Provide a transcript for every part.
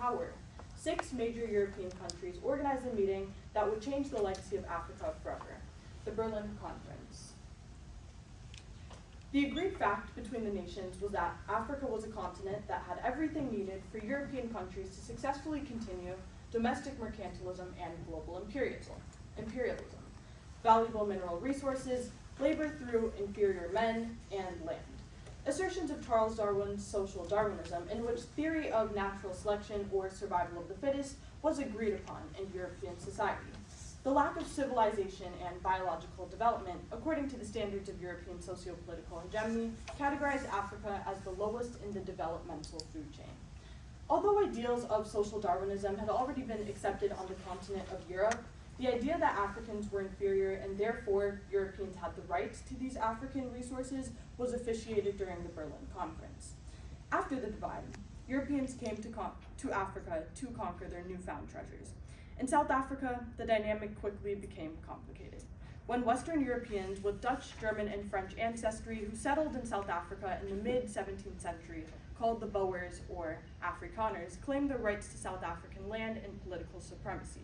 power. 6 major European countries organized a meeting that would change the legacy of Africa forever, the Berlin Conference. The agreed fact between the nations was that Africa was a continent that had everything needed for European countries to successfully continue domestic mercantilism and global imperialism. Valuable mineral resources, labor through inferior men, and land. Assertions of Charles Darwin's social Darwinism, in which theory of natural selection or survival of the fittest was agreed upon in European society. The lack of civilization and biological development, according to the standards of European socio-political hegemony, categorized Africa as the lowest in the developmental food chain. Although ideals of social Darwinism had already been accepted on the continent of Europe, the idea that Africans were inferior and therefore Europeans had the right to these African resources was officiated during the Berlin Conference. After the divide, Europeans came to Africa to conquer their newfound treasures. In South Africa, the dynamic quickly became complicated. When Western Europeans with Dutch, German, and French ancestry who settled in South Africa in the mid-17th century, called the Boers or Afrikaners, claimed their rights to South African land and political supremacy.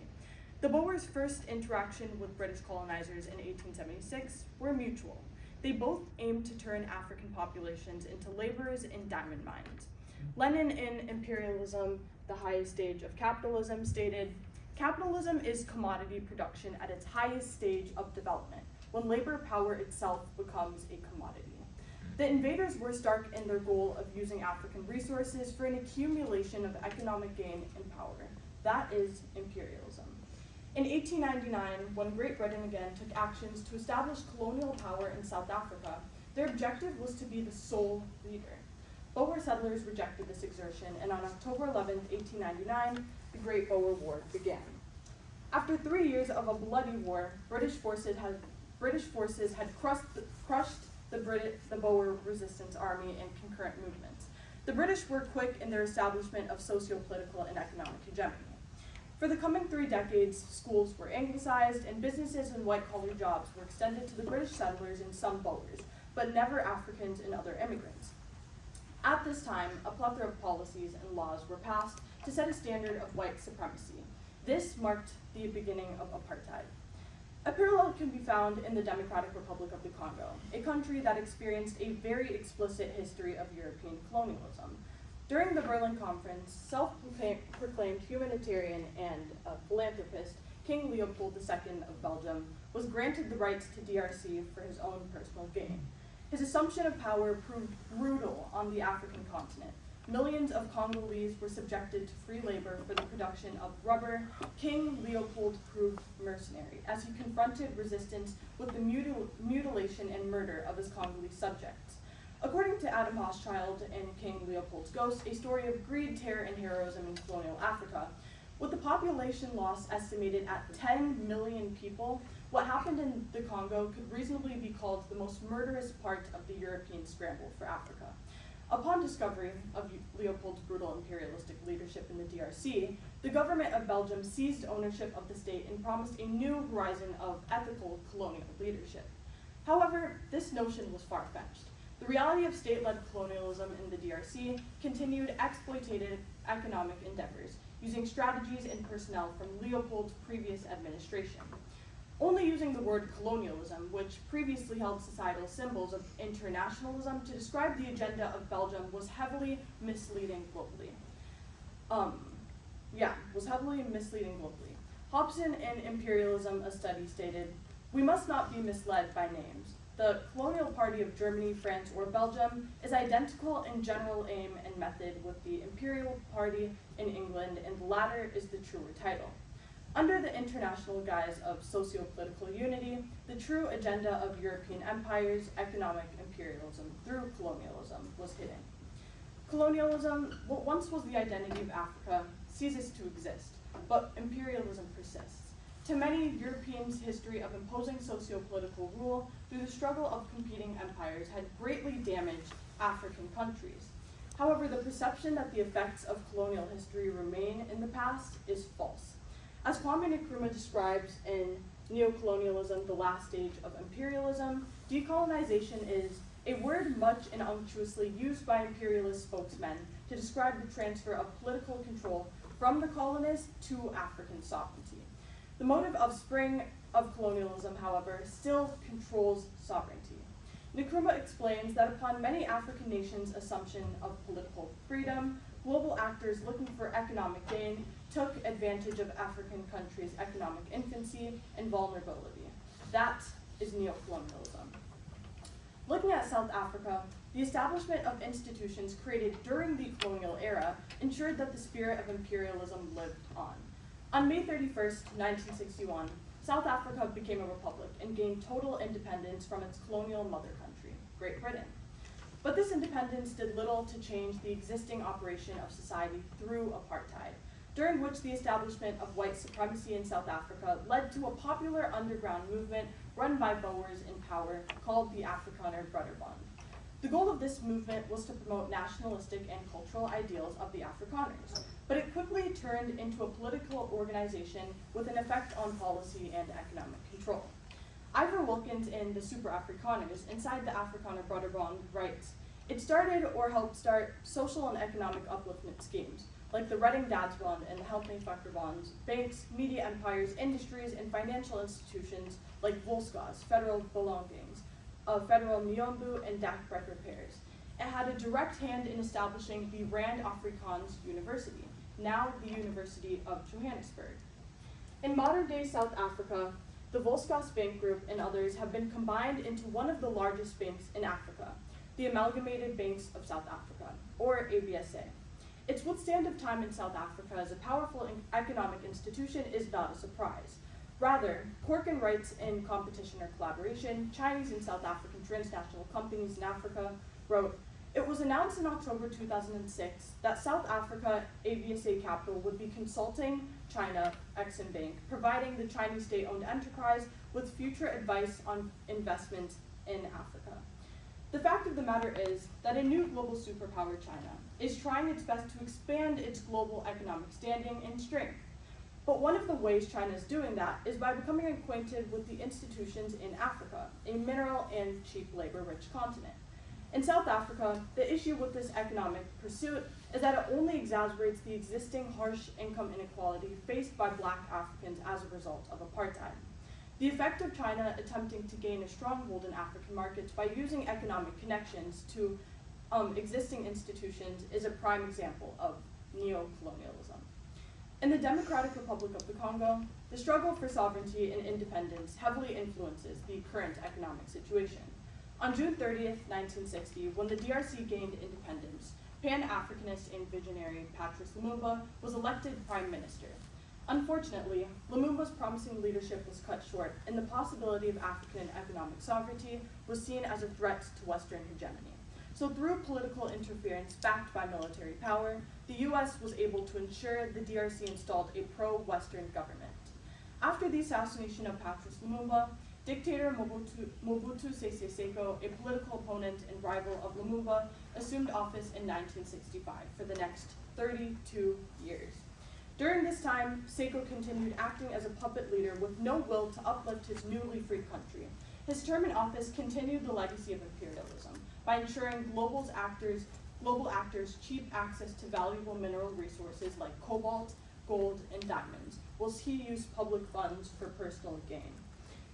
The Boers' first interaction with British colonizers in 1876 were mutual. They both aimed to turn African populations into laborers in diamond mines. Lenin in Imperialism, the Highest Stage of Capitalism, stated, "Capitalism is commodity production at its highest stage of development, when labor power itself becomes a commodity." The invaders were stark in their goal of using African resources for an accumulation of economic gain and power. That is imperialism. In 1899, when Great Britain again took actions to establish colonial power in South Africa, their objective was to be the sole leader. Boer settlers rejected this exertion, and on October 11, 1899, the Great Boer War began. After 3 years of a bloody war, British forces had crushed the Boer resistance army and concurrent movements. The British were quick in their establishment of socio-political and economic hegemony. For the coming 3 decades, schools were anglicized and businesses and white-collar jobs were extended to the British settlers and some Boers, but never Africans and other immigrants. At this time, a plethora of policies and laws were passed to set a standard of white supremacy. This marked the beginning of apartheid. A parallel can be found in the Democratic Republic of the Congo, a country that experienced a very explicit history of European colonialism. During the Berlin Conference, self-proclaimed humanitarian and philanthropist King Leopold II of Belgium was granted the rights to DRC for his own personal gain. His assumption of power proved brutal on the African continent. Millions of Congolese were subjected to free labor for the production of rubber. King Leopold proved mercenary as he confronted resistance with the mutilation and murder of his Congolese subjects. According to Adam Hochschild in King Leopold's Ghost, a story of greed, terror, and heroism in colonial Africa, with the population loss estimated at 10 million people, what happened in the Congo could reasonably be called the most murderous part of the European scramble for Africa. Upon discovery of Leopold's brutal imperialistic leadership in the DRC, the government of Belgium seized ownership of the state and promised a new horizon of ethical colonial leadership. However, this notion was far-fetched. The reality of state-led colonialism in the DRC continued exploitative economic endeavors, using strategies and personnel from Leopold's previous administration. Only using the word colonialism, which previously held societal symbols of internationalism, to describe the agenda of Belgium was heavily misleading globally. Hobson in Imperialism, a study stated, "We must not be misled by names. The colonial party of Germany, France, or Belgium is identical in general aim and method with the imperial party in England, and the latter is the truer title. Under the international guise of socio-political unity, the true agenda of European empires, economic imperialism through colonialism, was hidden. Colonialism, what once was the identity of Africa, ceases to exist, but imperialism persists. To many, Europeans' history of imposing socio-political rule through the struggle of competing empires had greatly damaged African countries. However, the perception that the effects of colonial history remain in the past is false. As Kwame Nkrumah describes in Neocolonialism, the Last Stage of Imperialism, decolonization is a word much and unctuously used by imperialist spokesmen to describe the transfer of political control from the colonists to African sovereignty. The motive of spring of colonialism, however, still controls sovereignty. Nkrumah explains that upon many African nations' assumption of political freedom, global actors looking for economic gain took advantage of African countries' economic infancy and vulnerability. That is neocolonialism. Looking at South Africa, the establishment of institutions created during the colonial era ensured that the spirit of imperialism lived on. On May 31st, 1961, South Africa became a republic and gained total independence from its colonial mother country, Great Britain. But this independence did little to change the existing operation of society through apartheid, during which the establishment of white supremacy in South Africa led to a popular underground movement run by Boers in power called the Afrikaner Broederbond. The goal of this movement was to promote nationalistic and cultural ideals of the Afrikaners, but it quickly turned into a political organization with an effect on policy and economic control. Ivor Wilkins in the Super Afrikaners inside the Afrikaner Broederbond writes, "It started or helped start social and economic upliftment schemes, like the Redding Dadsbond and the Help Me Vakkerbond, banks, media empires, industries, and financial institutions like Volkskas, Federal Belongings, Federal Nyombu, and Dakbrekker pairs. It had a direct hand in establishing the Rand Afrikaans University, now the University of Johannesburg. In modern-day South Africa, the Volkskas Bank Group and others have been combined into one of the largest banks in Africa, the Amalgamated Banks of South Africa, or ABSA. Its withstand of time in South Africa as a powerful economic institution is not a surprise. Rather, Corkin writes in Competition or Collaboration, Chinese and South African Transnational Companies in Africa, wrote, "It was announced in October 2006 that South Africa ABSA Capital would be consulting China Exim Bank, providing the Chinese state-owned enterprise with future advice on investments in Africa. The fact of the matter is that a new global superpower, China, is trying its best to expand its global economic standing and strength. But one of the ways China is doing that is by becoming acquainted with the institutions in Africa, a mineral and cheap labor-rich continent. In South Africa, the issue with this economic pursuit is that it only exacerbates the existing harsh income inequality faced by Black Africans as a result of apartheid. The effect of China attempting to gain a stronghold in African markets by using economic connections to existing institutions is a prime example of neocolonialism. In the Democratic Republic of the Congo, the struggle for sovereignty and independence heavily influences the current economic situation. On June 30th, 1960, when the DRC gained independence, Pan-Africanist and visionary Patrice Lumumba was elected prime minister. Unfortunately, Lumumba's promising leadership was cut short, and the possibility of African economic sovereignty was seen as a threat to Western hegemony. So through political interference backed by military power, the US was able to ensure the DRC installed a pro-Western government. After the assassination of Patrice Lumumba, dictator Mobutu Sese Seko, a political opponent and rival of Lumumba, assumed office in 1965 for the next 32 years. During this time, Seko continued acting as a puppet leader with no will to uplift his newly freed country. His term in office continued the legacy of imperialism by ensuring global actors cheap access to valuable mineral resources like cobalt, gold, and diamonds, whilst he used public funds for personal gain.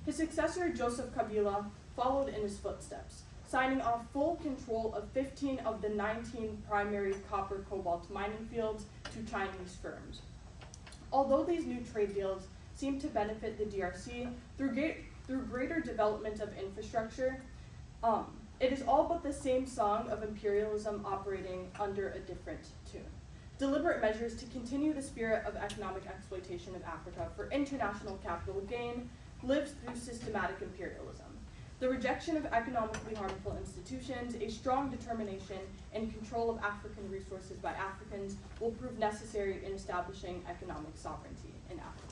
His successor, Joseph Kabila, followed in his footsteps, signing off full control of 15 of the 19 primary copper-cobalt mining fields to Chinese firms. Although these new trade deals seem to benefit the DRC through greater development of infrastructure, it is all but the same song of imperialism operating under a different tune. Deliberate measures to continue the spirit of economic exploitation of Africa for international capital gain lives through systematic imperialism. The rejection of economically harmful institutions, a strong determination and control of African resources by Africans will prove necessary in establishing economic sovereignty in Africa.